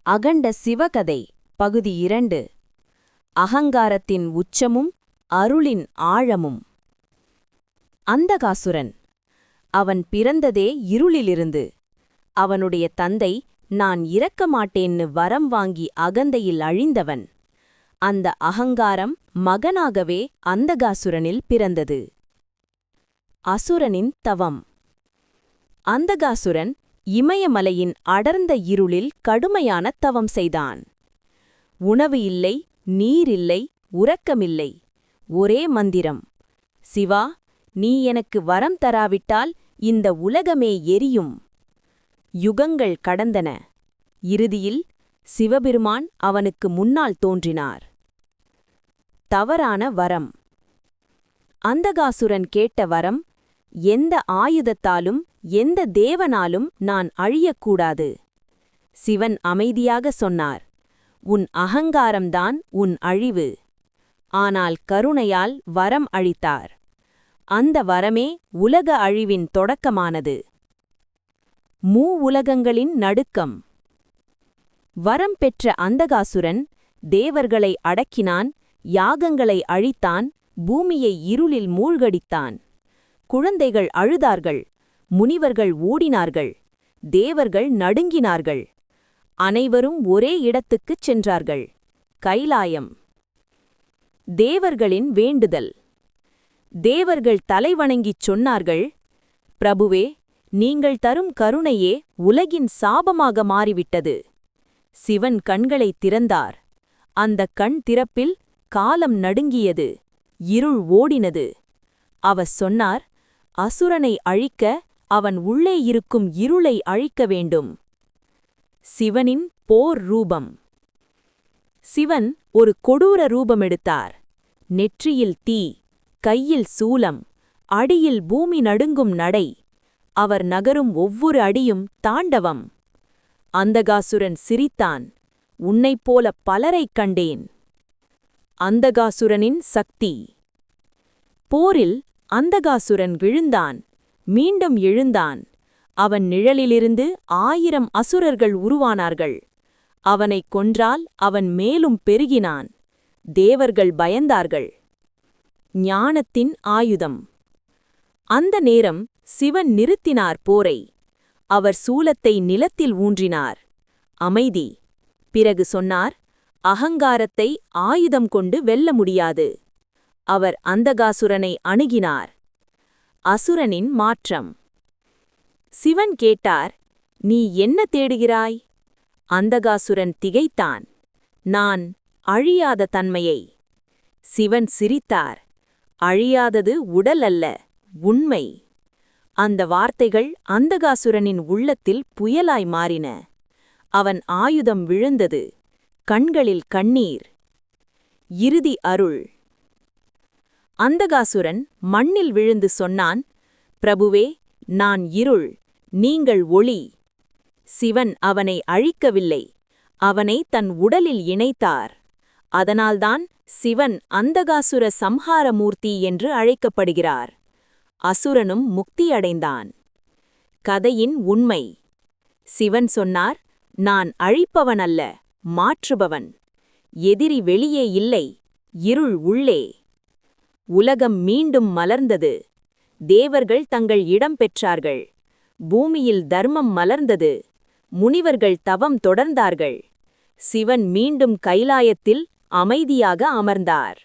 அகண்ட சிவகதை பகுதி 2. அகங்காரத்தின் உச்சமும் அருளின் ஆழமும். அந்தகாசுரன். அவன் பிறந்ததே இருளிலிருந்து. அவனுடைய தந்தை நான் இறக்க மாட்டேன்னு வரம் வாங்கி அகந்தையில் அழிந்தவன். அந்த அகங்காரம் மகனாகவே அந்தகாசுரனில் பிறந்தது. அசுரனின் தவம். அந்தகாசுரன் இமயமலையின் அடர்ந்த இருளில் கடுமையான தவம் செய்தான். உணவு இல்லை, நீர் இல்லை, உறக்கமில்லை. ஒரே மந்திரம், சிவா, நீ எனக்கு வரம் தராவிட்டால் இந்த உலகமே எரியும். யுகங்கள் கடந்தன. இறுதியில் சிவபெருமான் அவனுக்கு முன்னால் தோன்றினார். தவறான வரம். அந்தகாசுரன் கேட்ட வரம், எந்த ஆயுதத்தாலும் எந்த தேவனாலும் நான் அழியக்கூடாது. சிவன் அமைதியாக சொன்னார், உன் அகங்காரம்தான் உன் அழிவு. ஆனால் கருணையால் வரம் அளித்தார். அந்த வரமே உலக அழிவின் தொடக்கமானது. உலகங்களின் நடுக்கம். வரம் பெற்ற அந்தகாசுரன் தேவர்களை அடக்கினான், யாகங்களை அழித்தான், பூமியை இருளில் மூழ்கடித்தான். குழந்தைகள் அழுதார்கள், முனிவர்கள் ஓடினார்கள், தேவர்கள் நடுங்கினார்கள். அனைவரும் ஒரே இடத்துக்குச் சென்றார்கள், கைலாயம். தேவர்களின் வேண்டுதல். தேவர்கள் தலைவணங்கிச் சொன்னார்கள், பிரபுவே, நீங்கள் தரும் கருணையே உலகின் சாபமாக மாறிவிட்டது. சிவன் கண்களைத் திறந்தார். அந்தக் கண் திறப்பில் காலம் நடுங்கியது, இருள் ஓடினது. அவர் சொன்னார், அசுரனை அழிக்க அவன் உள்ளே இருக்கும் இருளை அழிக்க வேண்டும். சிவனின் போர் ரூபம். சிவன் ஒரு கொடூர ரூபமெடுத்தார். நெற்றியில் தீ, கையில் சூலம், அடியில் பூமி நடுங்கும் நடை. அவர் நகரும் ஒவ்வொரு அடியும் தாண்டவம். அந்தகாசுரன் சிரித்தான், உன்னைப்போல பலரைக் கண்டேன். அந்தகாசுரனின் சக்தி. போரில் அந்தகாசுரன் விழுந்தான், மீண்டும் எழுந்தான். அவன் நிழலிலிருந்து 1000 அசுரர்கள் உருவானார்கள். அவனைக் கொன்றால் அவன் மேலும் பெருகினான். தேவர்கள் பயந்தார்கள். ஞானத்தின் ஆயுதம். அந்த நேரம் சிவன் நிறுத்தினார் போரை. அவர் சூலத்தை நிலத்தில் ஊன்றினார். அமைதி. பிறகு சொன்னார், அகங்காரத்தை ஆயுதம் கொண்டு வெல்ல முடியாது. அவர் அந்தகாசுரனை அணுகினார். அசுரனின் மாற்றம். சிவன் கேட்டார், நீ என்ன தேடுகிறாய்? அந்தகாசுரன் திகைத்தான், நான் அழியாத தன்மையை. சிவன் சிரித்தார், அழியாதது உடல் அல்ல, உண்மை. அந்த வார்த்தைகள் அந்தகாசுரனின் உள்ளத்தில் புயலாய் மாறின. அவன் ஆயுதம் விழுந்தது, கண்களில் கண்ணீர். இறுதி அருள். அந்தகாசுரன் மண்ணில் விழுந்து சொன்னான், பிரபுவே, நான் இருள், நீங்கள் ஒளி. சிவன் அவனை அழிக்கவில்லை, அவனை தன் உடலில் இணைத்தார். அதனால்தான் சிவன் அந்தகாசுர சம்ஹாரமூர்த்தி என்று அழைக்கப்படுகிறார். அசுரனும் முக்தியடைந்தான். கதையின் உண்மை. சிவன் சொன்னார், நான் அழிப்பவன் அல்ல, மாற்றுபவன். எதிரி வெளியே இல்லை, இருள் உள்ளே. உலகம் மீண்டும் மலர்ந்தது. தேவர்கள் தங்கள் இடம் பெற்றார்கள். பூமியில் தர்மம் மலர்ந்தது. முனிவர்கள் தவம் தொடர்ந்தார்கள். சிவன் மீண்டும் கைலாயத்தில் அமைதியாக அமர்ந்தார்.